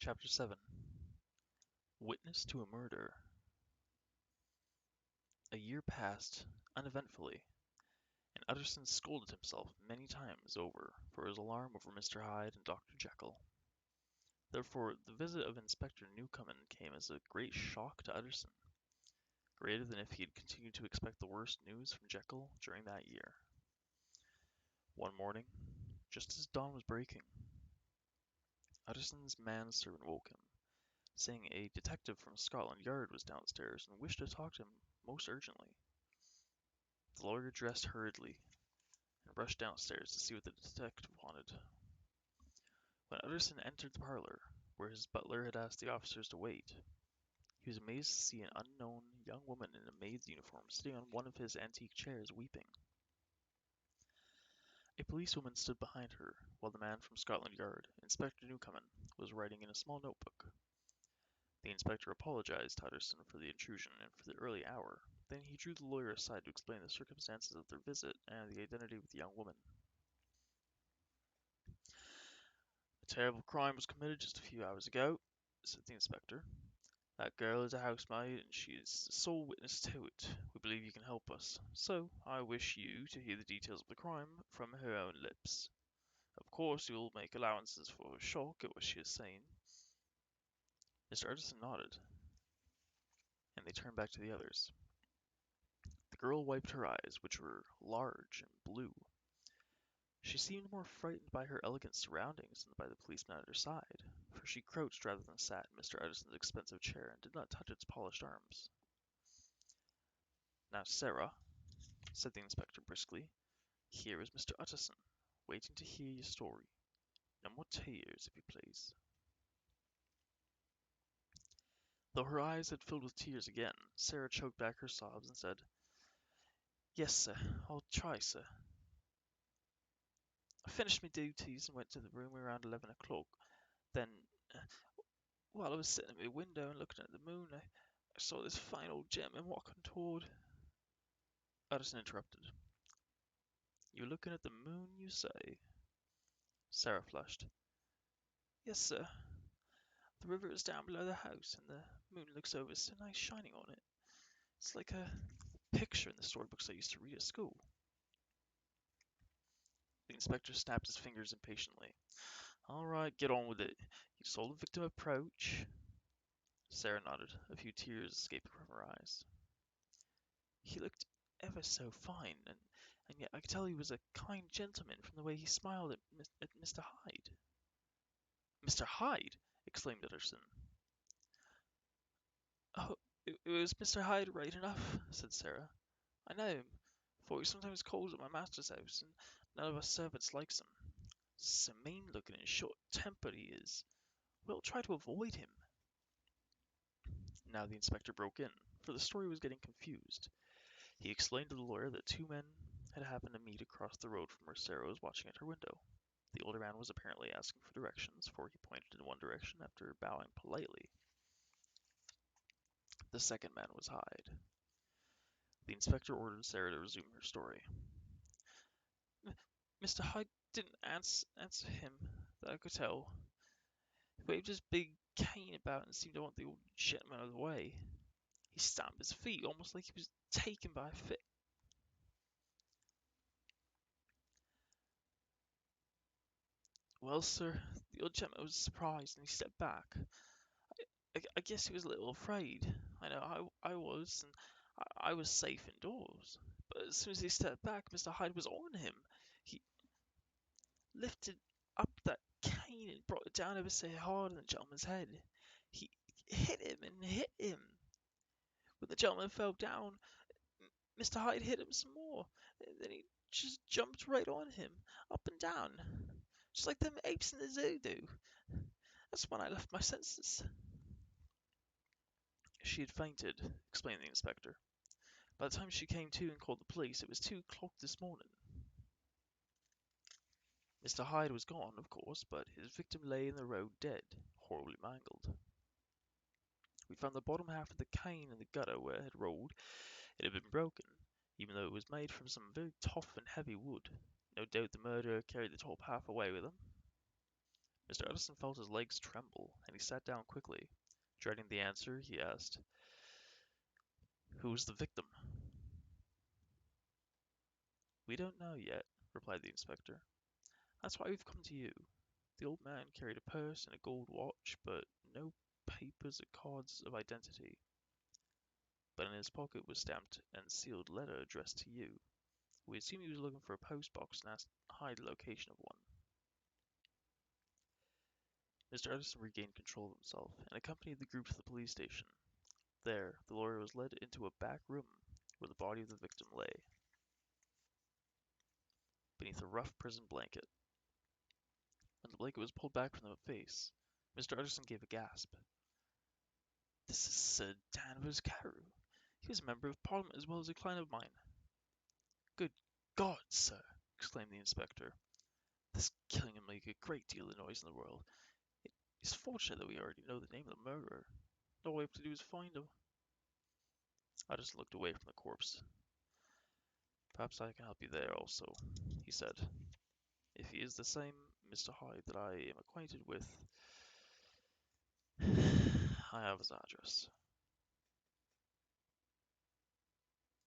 Chapter 7. Witness to a Murder. A year passed uneventfully, and Utterson scolded himself many times over for his alarm over Mr. Hyde and Dr. Jekyll. Therefore, the visit of Inspector Newcomen came as a great shock to Utterson, greater than if he had continued to expect the worst news from Jekyll during that year. One morning, just as dawn was breaking, Utterson's manservant woke him, saying a detective from Scotland Yard was downstairs and wished to talk to him most urgently. The lawyer dressed hurriedly and rushed downstairs to see what the detective wanted. When Utterson entered the parlor, where his butler had asked the officers to wait, he was amazed to see an unknown young woman in a maid's uniform sitting on one of his antique chairs weeping. A policewoman stood behind her, while the man from Scotland Yard, Inspector Newcomen, was writing in a small notebook. The inspector apologized to Utterson for the intrusion and for the early hour. Then he drew the lawyer aside to explain the circumstances of their visit and the identity of the young woman. "A terrible crime was committed just a few hours ago," said the inspector. "That girl is a housemaid, and she is the sole witness to it. We believe you can help us, so I wish you to hear the details of the crime from her own lips. Of course, you will make allowances for her shock at what she has seen." Mr. Utterson nodded, and they turned back to the others. The girl wiped her eyes, which were large and blue. She seemed more frightened by her elegant surroundings than by the policeman at her side, for she crouched rather than sat in Mr. Utterson's expensive chair and did not touch its polished arms. "Now, Sarah," said the inspector briskly, "here is Mr. Utterson, waiting to hear your story. No more tears, if you please." Though her eyes had filled with tears again, Sarah choked back her sobs and said, "Yes, sir, I'll try, sir. I finished my duties and went to the room around 11 o'clock. Then, uh, while I was sitting at my window and looking at the moon, I saw this fine old gentleman walking toward—" Utterson interrupted. "You're looking at the moon, you say?" Sarah flushed. "Yes, sir. The river is down below the house, and the moon looks over so nice shining on it. It's like a picture in the storybooks I used to read at school." The inspector snapped his fingers impatiently. "All right, get on with it. You saw the victim approach?" Sarah nodded. A few tears escaped from her eyes. "He looked ever so fine, and yet I could tell he was a kind gentleman from the way he smiled at Mr. Hyde." "Mr. Hyde!" exclaimed Utterson. "Oh, it was Mr. Hyde right enough," said Sarah. "I know him, for he sometimes calls at my master's house, and none of us servants likes him. So mean-looking and short-tempered he is. We'll try to avoid him." Now the inspector broke in, for the story was getting confused. He explained to the lawyer that two men had happened to meet across the road from where Sarah was watching at her window. The older man was apparently asking for directions, for he pointed in one direction after bowing politely. The second man was Hyde. The inspector ordered Sarah to resume her story. "Mr. Hyde didn't answer him, that I could tell. He waved his big cane about and seemed to want the old gentleman out of the way. He stamped his feet, almost like he was taken by a fit." "Well, sir, the old gentleman was surprised, and he stepped back. I guess he was a little afraid. I know I was, and I was safe indoors. But as soon as he stepped back, Mr. Hyde was on him. He lifted up that cane and brought it down ever so hard on the gentleman's head. He hit him and hit him. When the gentleman fell down, Mr. Hyde hit him some more. Then he just jumped right on him, up and down, just like them apes in the zoo do. That's when I left my senses." "She had fainted," explained the inspector. "By the time she came to and called the police, it was 2 o'clock this morning. Mr. Hyde was gone, of course, but his victim lay in the road dead, horribly mangled. We found the bottom half of the cane in the gutter where it had rolled. It had been broken, even though it was made from some very tough and heavy wood. No doubt the murderer carried the top half away with him." Mr. Edison felt his legs tremble, and he sat down quickly. Dreading the answer, he asked, "Who was the victim?" "We don't know yet," replied the inspector. "That's why we've come to you. The old man carried a purse and a gold watch, but no papers or cards of identity. But in his pocket was stamped and sealed letter addressed to you. We assume he was looking for a post box and asked Hyde the location of one." Mr. Edison regained control of himself and accompanied the group to the police station. There, the lawyer was led into a back room where the body of the victim lay, beneath a rough prison blanket. When the blanket was pulled back from the face, Mr. Edison gave a gasp. "This is Sir Danvers Carew. He was a member of Parliament as well as a client of mine." "Good God, sir!" exclaimed the inspector. "This killing will make a great deal of noise in the world. It is fortunate that we already know the name of the murderer. All we have to do is find him." I just looked away from the corpse. "Perhaps I can help you there also," he said. "If he is the same Mr. Hyde that I am acquainted with, I have his address."